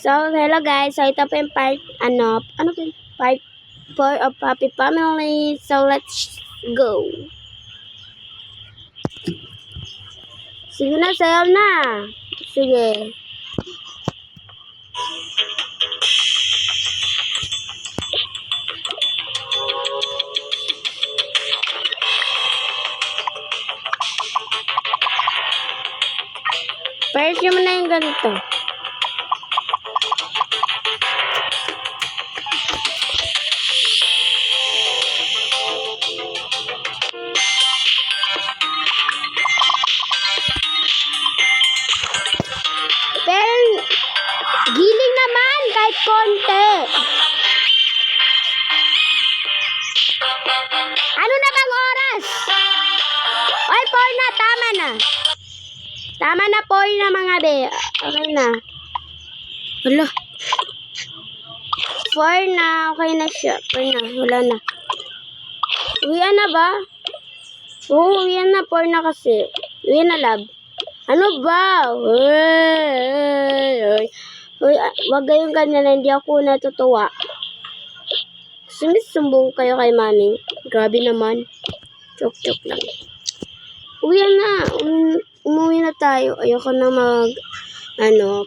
So, hello guys. So, ito po yung part 4 of Happy Family. So, let's go. Sige na, sayaw na. Sige. First yung na yung ganito. Pero, giling naman kahit konti. Ano na bang oras? Oy, 4 na. Tama na. Tama na, 4 na mga be. Okay na. Wala. 4 na. Okay na siya. 4 na. Wala na. Uwian na ba? Oo, uwian na. 4 na kasi. Uwian na, love. Ano ba? Uy, wag kayong ganyan na hindi ako natutuwa. Sumbong kayo kay mami. Grabe naman. Joke lang. Uwian na. Umuwi na tayo. Ayoko na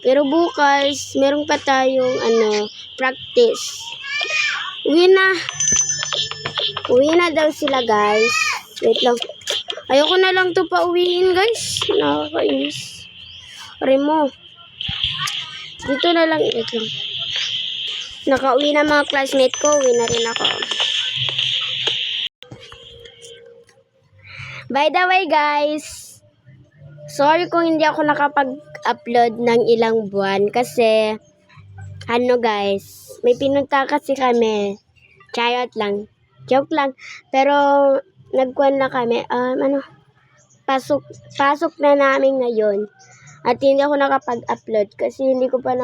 pero bukas, meron pa tayong, practice. Uwi na daw sila, guys. Wait lang. Ayoko na lang to pa uwiin, guys. Nakakainis. Remo. Dito na lang. Wait lang. Nakauwi na mga classmate ko. Uwi na rin ako. By the way, guys. Sorry kung hindi ako nakapag-upload ng ilang buwan. Kasi, guys. May pinunta kasi kami. Charot lang. Joke lang. Pero, nagkuhan na kami. Pasok na namin ngayon. At hindi ako nakapag-upload. Kasi hindi ko pa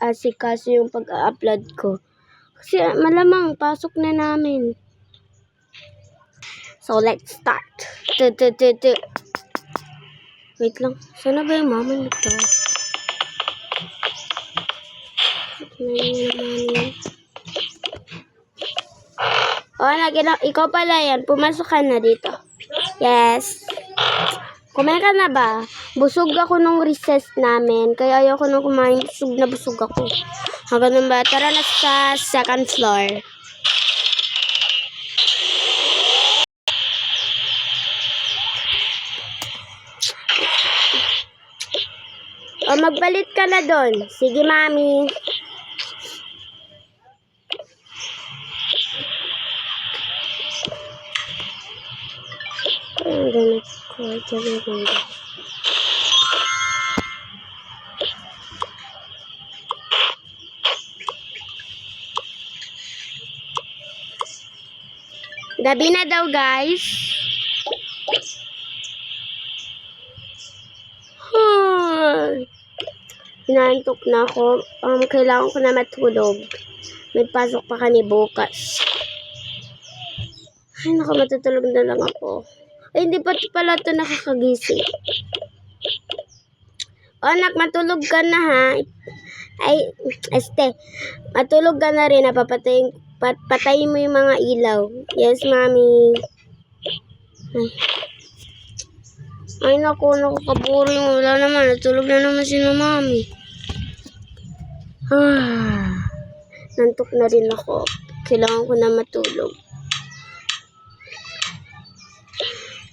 asikaso yung pag-upload ko. Kasi malamang, pasok na namin. So, let's start. Wait lang. Sana ba yung mama nito? Ikaw pala yan. Pumasok ka na dito. Yes. Kumain ka na ba? Busog ako nung recess namin. Kaya ayoko nung kumain. Busog ako. Ganun ba? Tara na sa second floor. O, magbalit ka na doon. Sige, mami. Gabi na daw, guys. Inaantok na ako. Kailangan ko na matulog. May pasok pa kami bukas. Ay, naku, matutulog na lang ako. Ay, hindi pa pala ito nakakagising. O, anak, matulog ka na, ha? Ay, matulog ka na rin, ha? Patayin mo yung mga ilaw. Yes, mami. Ay, naku, nakakaboring. Wala naman. Natulog na naman si mami. Nantok na rin ako. Kailangan ko na matulog.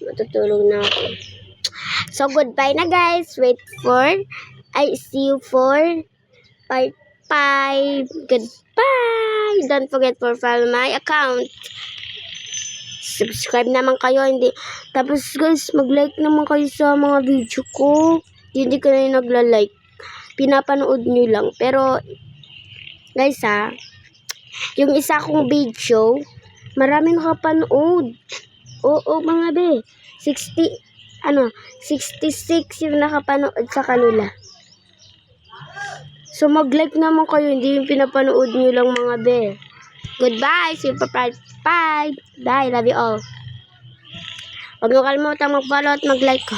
Matutulog na ako. So, goodbye na, guys. See you for part 5. Goodbye. Don't forget to follow my account. Subscribe naman kayo. Tapos, guys, mag-like naman kayo sa mga video ko. Hindi ko na yung nagla-like. Pinapanood nyo lang. Pero, guys, yung isa kong video, marami nakapanood. Oo, mga be. 66 yung nakapanood sa kanila. So, mag-like naman kayo. Hindi yung pinapanood nyo lang, mga be. Goodbye. See you for part 5. Bye. Love you all. Huwag nyo kalimutan mag-follow at mag-like.